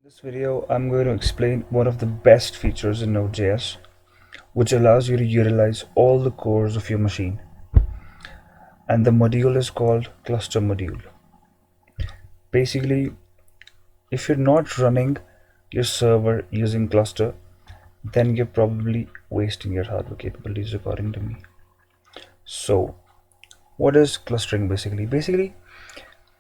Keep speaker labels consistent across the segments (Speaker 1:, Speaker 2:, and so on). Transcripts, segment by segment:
Speaker 1: This video, I'm going to explain one of the best features in Node.js, which allows you to utilize all the cores of your machine. And the module is called cluster module. Basically, if you're not running your server using cluster, then you're probably wasting your hardware capabilities according to me. So, what is clustering basically? Basically,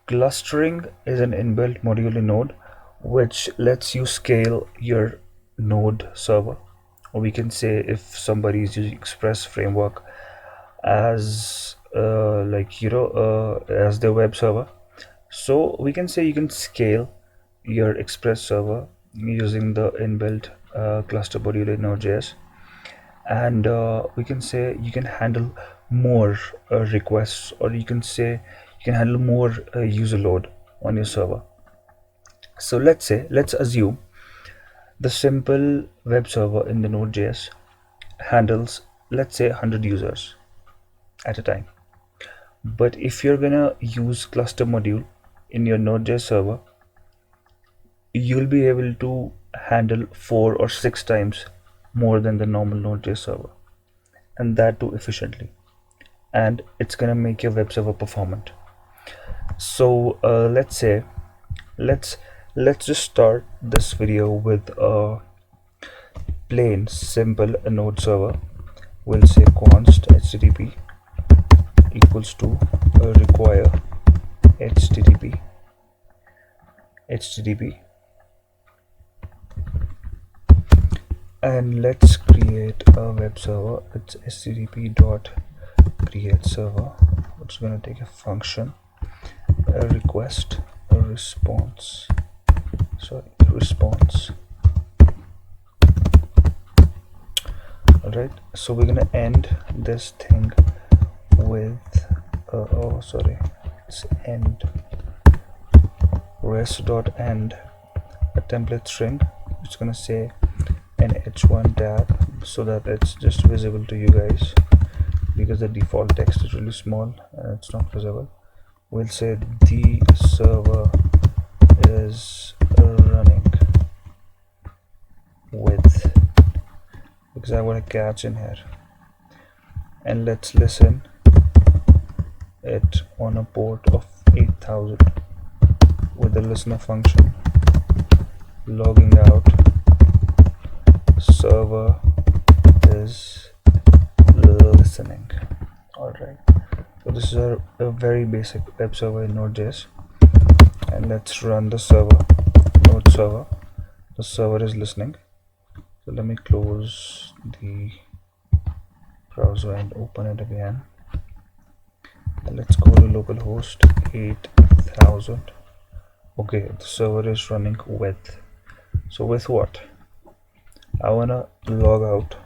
Speaker 1: clustering is an inbuilt module in Node which lets you scale your Node server, or we can say if somebody is using Express framework as as their web server, so we can say you can scale your Express server using the inbuilt cluster module in Node.js, and we can say you can handle more requests, or you can say you can handle more user load on your server. So let's assume the simple web server in the Node.js handles, let's say, 100 users at a time. But if you're gonna use cluster module in your Node.js server, you'll be able to handle 4 or 6 times more than the normal Node.js server, and that too efficiently. And it's gonna make your web server performant. So let's just start this video with a plain simple node server. We'll say const http equals to require http and let's create a web server. It's http dot create server, which is going to take a function, a request, a response. Alright, so we're gonna end this thing with it's end rest.end a template string. It's gonna say an h1 tag so that it's just visible to you guys, because the default text is really small and it's not visible. We'll say the server is running with, because I want a catch in here, and let's listen it on a port of 8000 with the listener function logging out server is listening. Alright, so this is a very basic web server in Node.js, and let's run the server, node server. The server is listening. So let me close the browser and open it again, and let's go to localhost 8000. Okay, the server is running with, so with what? I wanna log out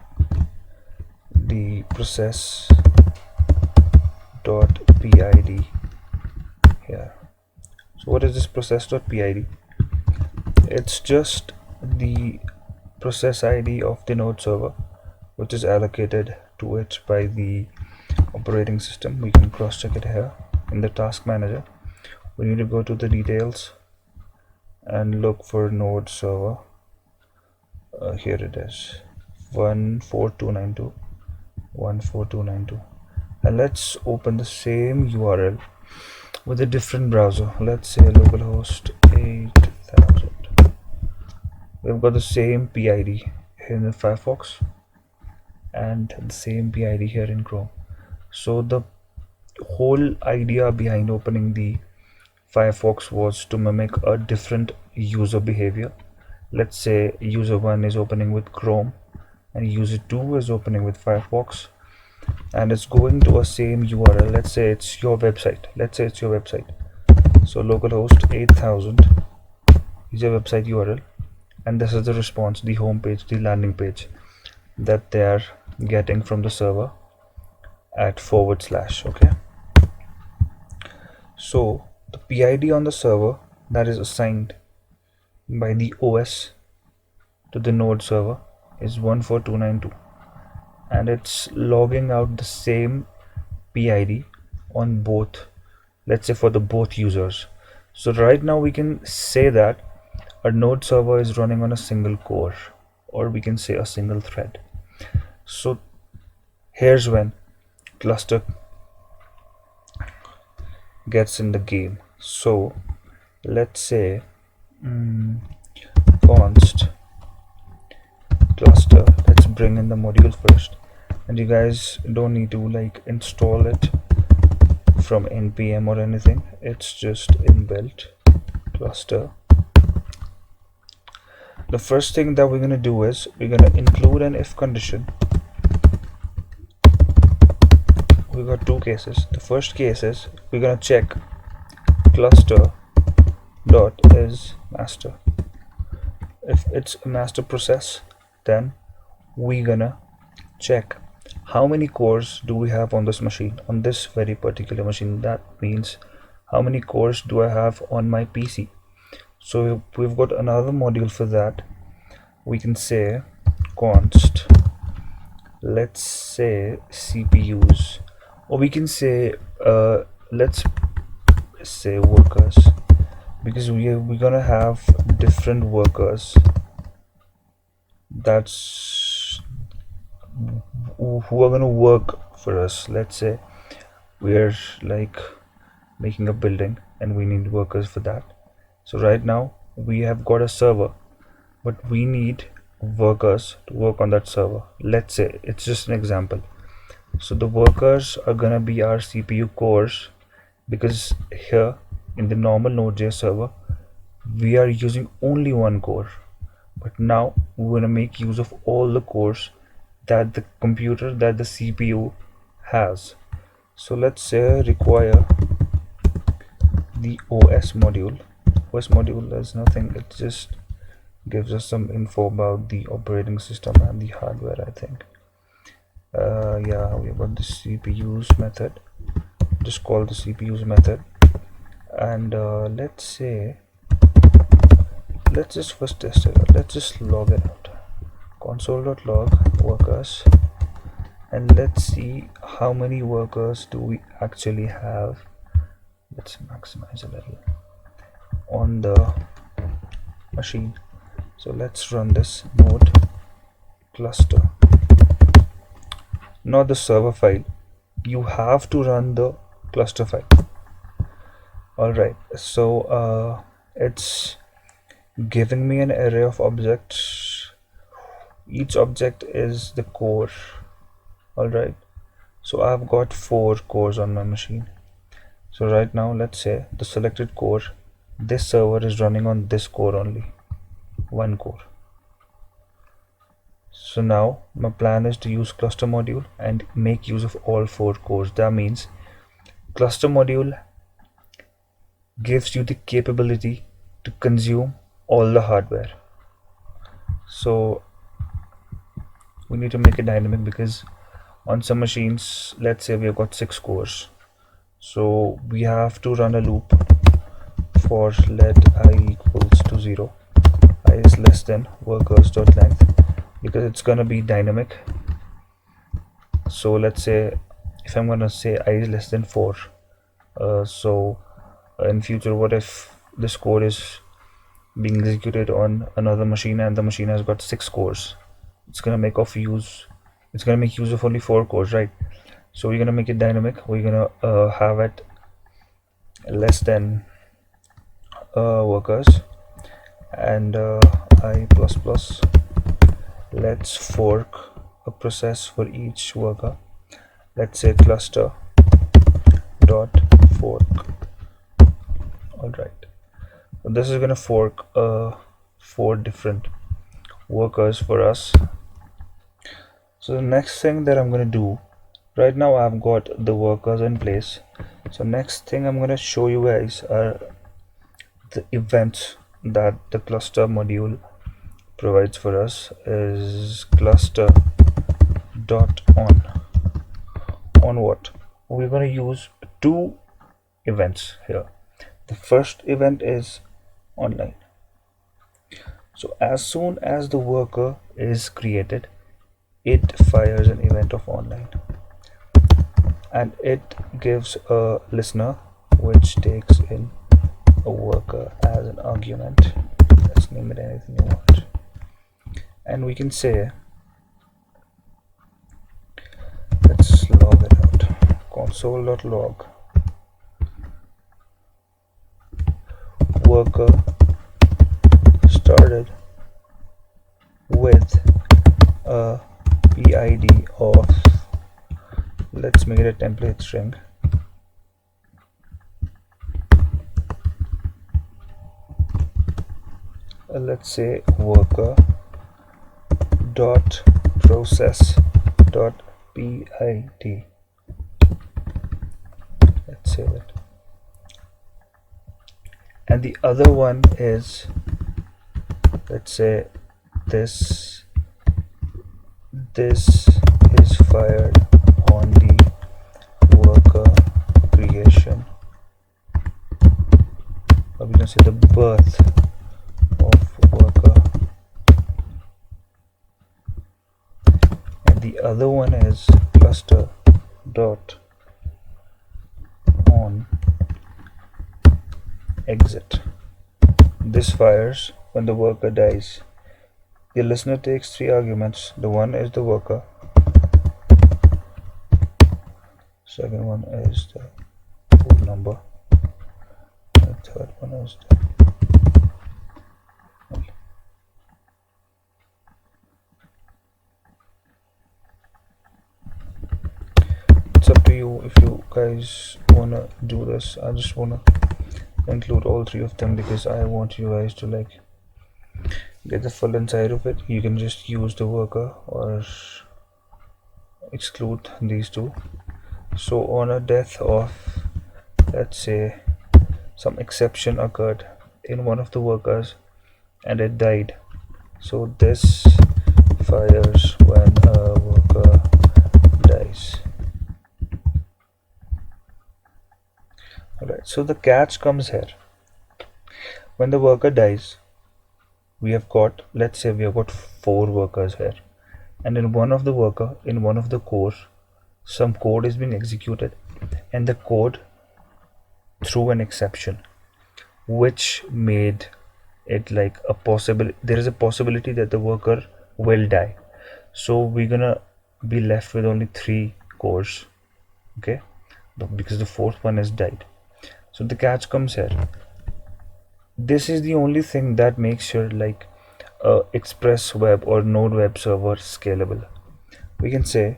Speaker 1: the process dot pid here. So what is this process dot pid? It's just the process ID of the node server, which is allocated to it by the operating system. We can cross check it here in the task manager. We need to go to the details and look for node server. Here it is, 14292, and let's open the same URL with a different browser. Let's say localhost 8000. We've got the same PID here in the Firefox and the same PID here in Chrome. So the whole idea behind opening the Firefox was to mimic a different user behavior. Let's say user 1 is opening with Chrome and user 2 is opening with Firefox, and it's going to a same URL. Let's say it's your website. So localhost 8000 is your website URL, and this is the response, the home page, the landing page that they are getting from the server at /. Okay, so the PID on the server that is assigned by the OS to the node server is 14292, and it's logging out the same PID on both, let's say for the both users. So right now we can say that our node server is running on a single core, or we can say a single thread. So here's when cluster gets in the game. So let's say const cluster. Let's bring in the module first, and you guys don't need to like install it from npm or anything. It's just inbuilt cluster. The first thing that we're going to do is we're going to include an if condition. We got two cases. The first case is we're going to check cluster dot is master. If it's a master process, then we're gonna check how many cores do we have on this machine, on this very particular machine. That means how many cores do I have on my PC. So we've got another module for that. We can say const, let's say CPUs, or we can say let's say workers, because we're gonna have different workers that's who are gonna work for us. Let's say we're like making a building and we need workers for that. So right now we have got a server, but we need workers to work on that server. Let's say it's just an example. So the workers are gonna be our CPU cores, because here in the normal Node.js server we are using only one core, but now we're gonna make use of all the cores that the computer, that the CPU has. So let's say require the OS module. OS module is nothing, it just gives us some info about the operating system and the hardware, I think. Yeah, we got the CPUs method. Just call the CPUs method, and let's say let's just first test it out. Let's just log it out. Console.log workers, and let's see how many workers do we actually have. Let's maximize a little on the machine. So let's run this node cluster, not the server file. You have to run the cluster file. Alright, so it's giving me an array of objects. Each object is the core. Alright, so I've got 4 cores on my machine. So right now let's say the selected core, this server is running on this core only, one core. So now my plan is to use cluster module and make use of all 4 cores. That means cluster module gives you the capability to consume all the hardware. So we need to make it dynamic, because on some machines, let's say we've got 6 cores, so we have to run a loop for let I equals to 0, I is less than workers.length, because it's gonna be dynamic. So let's say if I'm gonna say I is less than 4, so in future, what if this code is being executed on another machine and the machine has got 6 cores? It's gonna make use of only 4 cores, right? So we're gonna make it dynamic. We're gonna have it less than workers, and I plus plus. Let's fork a process for each worker. Let's say cluster dot fork. Alright, so this is gonna fork 4 different workers for us. So the next thing that I'm gonna do, right now I've got the workers in place. So next thing I'm gonna show you guys are the events that the cluster module provides for us. Is cluster dot on what? We're gonna use 2 events here. The first event is online. So as soon as the worker is created, it fires an event of online, and it gives a listener which takes in a worker as an argument. Let's just name it anything you want, and we can say, let's log it out, console.log worker started with a PID of, let's make it a template string, let's say worker dot process dot PID. Let's save it. And the other one is, let's say this is fired on the worker creation, or we can say the birth of worker, and the other one is cluster dot on exit. This fires when the worker dies. The listener takes 3 arguments. The one is the worker, second one is the phone number, the third one is the it's up to you if you guys wanna do this. I just wanna include all 3 of them because I want you guys to like get the full inside of it. You can just use the worker or exclude these 2. So on a death of, let's say some exception occurred in one of the workers and it died, so this fires when a worker dies. Alright, so the catch comes here. When the worker dies, we have got, let's say we have got 4 workers here, and in one of the worker, in one of the core, some code is being executed, and the code threw an exception which made it like a possible, there is a possibility that the worker will die. So we're gonna be left with only 3 cores, okay, because the 4th one has died. So the catch comes here. This is the only thing that makes your like Express web or Node web server scalable. We can say,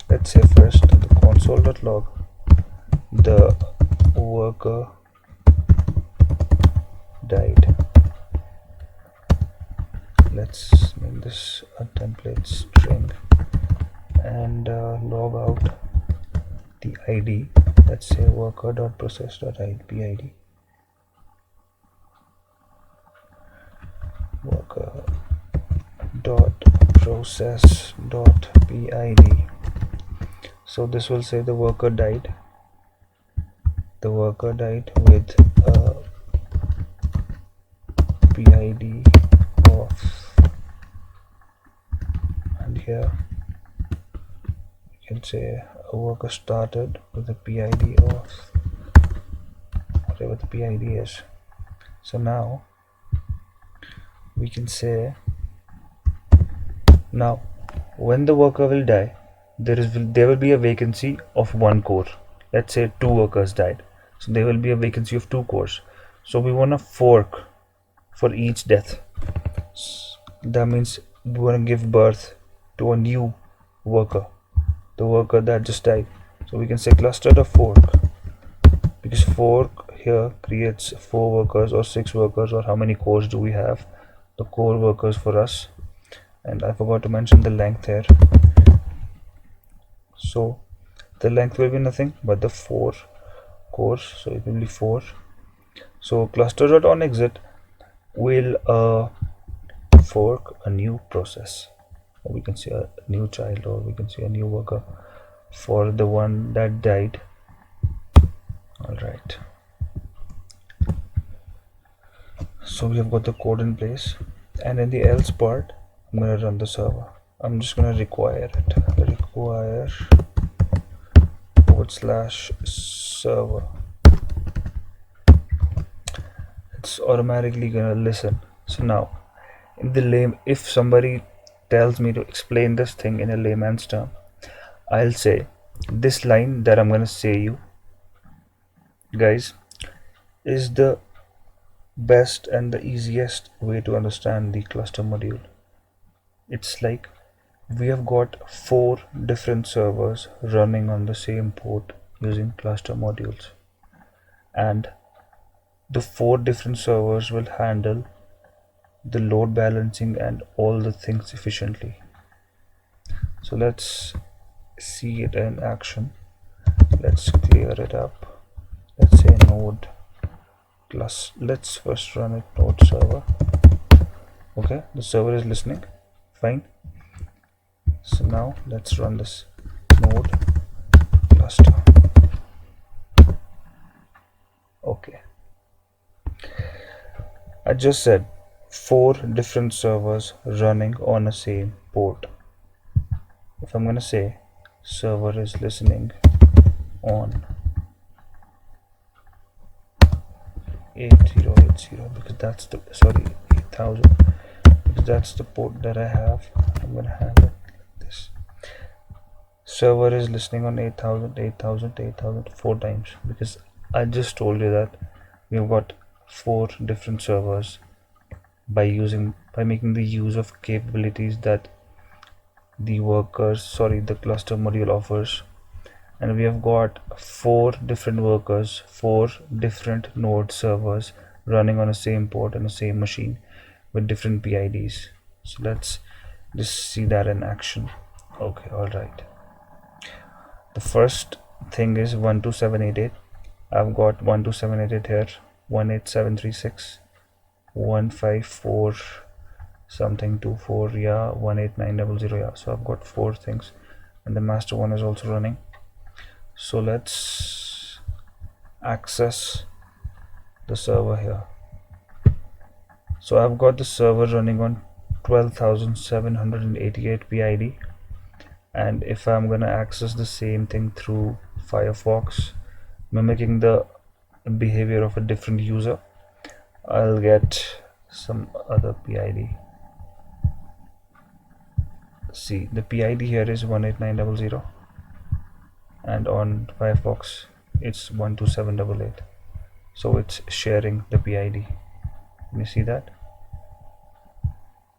Speaker 1: let's say first the console.log the worker died. Let's make this a template string and log out the ID. Let's say worker.process.pid, worker.process.pid. So this will say the worker died. The worker died with a PID of, and here you can say a worker started with a PID of whatever the PID is. So now we can say, now when the worker will die, there will be a vacancy of 1 core. Let's say 2 workers died, so there will be a vacancy of 2 cores. So we want to fork for each death. That means we want to give birth to a new worker, the worker that just died. So we can say cluster.fork, because fork here creates 4 workers or 6 workers, or how many cores do we have, the core workers for us. And I forgot to mention the length here. So the length will be nothing but the 4 cores, so it will be 4. So cluster.onExit will fork a new process, or we can say a new child, or we can say a new worker for the one that died. Alright, so we have got the code in place, and in the else part I'm going to run the server. I'm just going to require /server. It's automatically going to listen So now, in the if somebody tells me to explain this thing in a layman's term, I'll say this line that I'm gonna say you guys is the best and the easiest way to understand the cluster module. It's like we have got 4 different servers running on the same port using cluster modules, and the 4 different servers will handle the load balancing and all the things efficiently. So let's see it in action. Let's clear it up. Let's say node plus, let's first run it node server. Okay, the server is listening, fine. So now let's run this node cluster. Okay, I just said 4 different servers running on the same port. If I'm gonna say server is listening on 8080, because that's the 8000, because that's the port that I have, I'm gonna have it like this. Server is listening on 8000 8000 8000 4 times, because I just told you that we've got 4 different servers by making the use of capabilities that the cluster module offers, and we have got 4 different workers, 4 different node servers running on the same port and the same machine with different PIDs. So let's just see that in action. Okay, all right. The first thing is 12788. I've got 12788 here, 18736, 154 something 24, yeah, 18900, yeah. So I've got 4 things, and the master one is also running. So let's access the server here. So I've got the server running on 12,788 PID, and if I'm gonna access the same thing through Firefox, mimicking the behavior of a different user, I'll get some other PID. See, the PID here is 18900, and on Firefox it's 12788. So it's sharing the PID. Can you see that?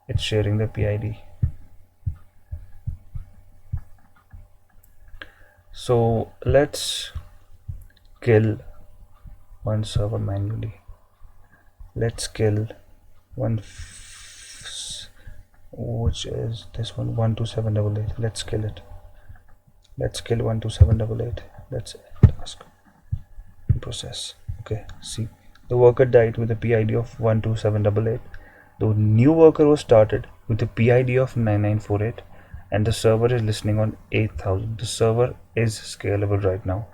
Speaker 1: It's sharing the PID. So let's kill one server manually. Let's kill one, which is this one, 12788. Let's kill it. Let's kill 12788. Let's task process. Okay, see, the worker died with a PID of 12788. The new worker was started with a PID of 9948, and the server is listening on 8000. The server is scalable right now.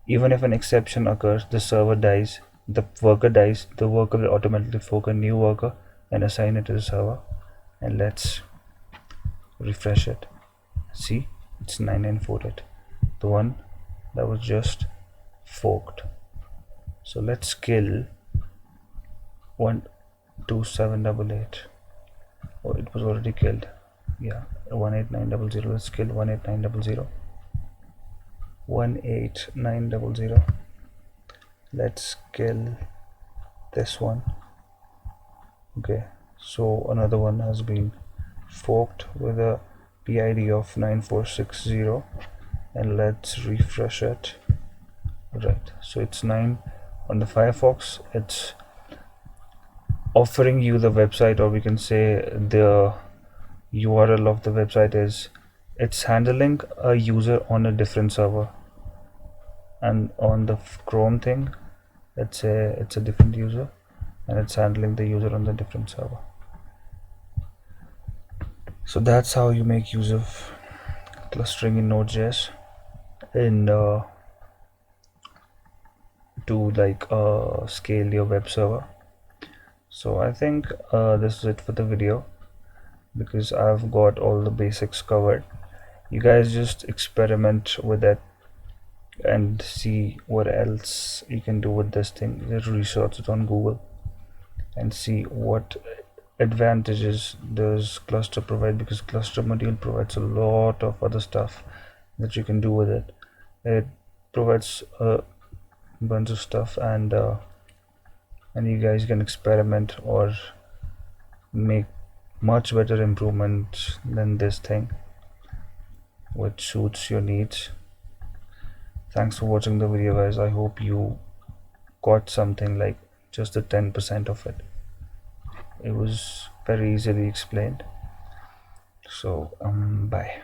Speaker 1: Even if an exception occurs, the server dies, the worker dies, the worker will automatically fork a new worker and assign it to the server. And let's refresh it. See, it's 9948, the one that was just forked. So let's kill 12788. Oh, it was already killed. Yeah, 18900. Let's kill 18900. 18900. Let's kill this one. Okay, so another one has been forked with a PID of 9460, and let's refresh it. Right, so it's 9 on the Firefox. It's offering you the website, or we can say the URL of the website is, it's handling a user on a different server, and on the Chrome thing, let's say it's a different user and it's handling the user on the different server. So that's how you make use of clustering in Node.js in to like scale your web server. So I think this is it for the video, because I've got all the basics covered. You guys just experiment with it and see what else you can do with this thing. Just research it on Google and see what advantages does cluster provide, because cluster module provides a lot of other stuff that you can do with it. It provides a bunch of stuff, and you guys can experiment or make much better improvements than this thing which suits your needs. Thanks for watching the video, guys. I hope you got something, like just the 10% of it. It was very easily explained. So bye.